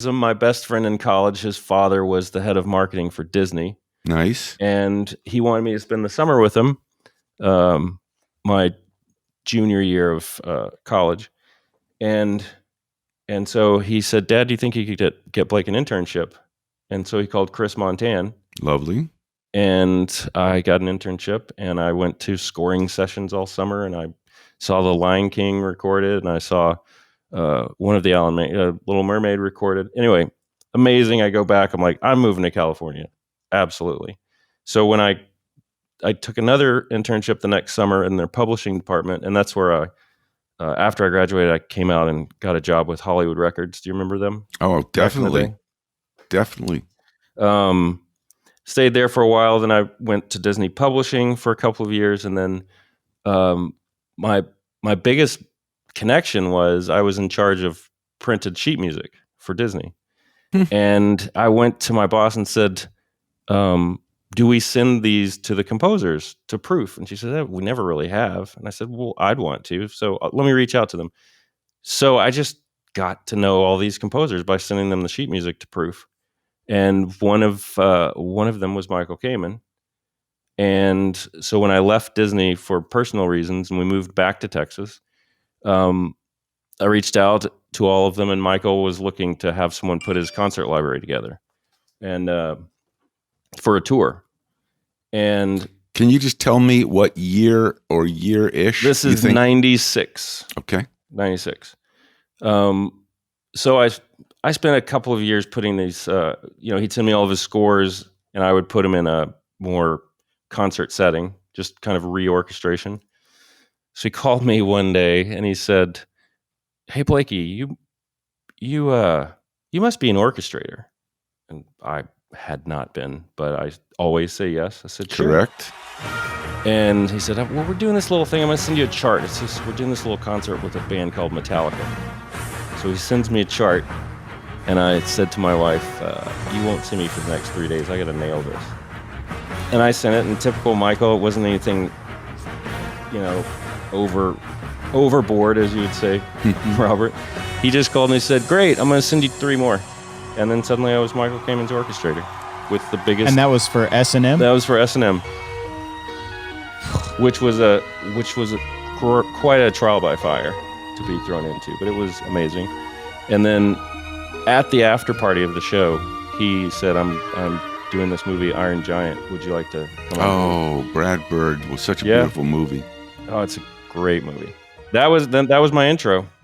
My best friend in college, his father was the head of marketing for Disney. Nice. And he wanted me to spend the summer with him, my junior year of college. And so he said, Dad, do you think you could get Blake an internship? And so he called Chris Montan. Lovely. And I got an internship, and I went to scoring sessions all summer, and I saw The Lion King recorded, and I saw one of the Little Mermaid recorded. Anyway, amazing. I go back. I'm like, I'm moving to California. Absolutely. So when I took another internship the next summer in their publishing department, and that's where after I graduated, I came out and got a job with Hollywood Records. Do you remember them? Oh, definitely. Definitely. Stayed there for a while. Then I went to Disney Publishing for a couple of years. And then my biggest connection was I was in charge of printed sheet music for Disney. And I went to my boss and said, do we send these to the composers to proof? And she said, we never really have. And I said, well, I'd want to. So let me reach out to them. So I just got to know all these composers by sending them the sheet music to proof. And one of them was Michael Kamen. And so when I left Disney for personal reasons and we moved back to Texas, I reached out to all of them, and Michael was looking to have someone put his concert library together and for a tour. And can you just tell me what year or year-ish? This is 96. Okay. 96. So I spent a couple of years putting these, he'd send me all of his scores, and I would put them in a more concert setting, just kind of reorchestration. So he called me one day and he said, hey, Blakey, you must be an orchestrator. And I had not been, but I always say yes. I said, sure. Correct. And he said, well, we're doing this little thing. I'm going to send you a chart. We're doing this little concert with a band called Metallica. So he sends me a chart, and I said to my wife, you won't see me for the next 3 days. I got to nail this. And I sent it, and typical Michael, it wasn't anything, overboard, as you would say, Robert. He just called me and said, great, I'm going to send you 3 more. And then suddenly I was Michael Kamen's orchestrator with the biggest... And that was for S&M? That was for S&M, which was quite a trial by fire to be thrown into, but it was amazing. And then at the after party of the show, he said, I'm doing this movie, Iron Giant. Would you like to come on? Oh, Brad Bird was such a beautiful movie. Oh, it's a great movie. That was my intro.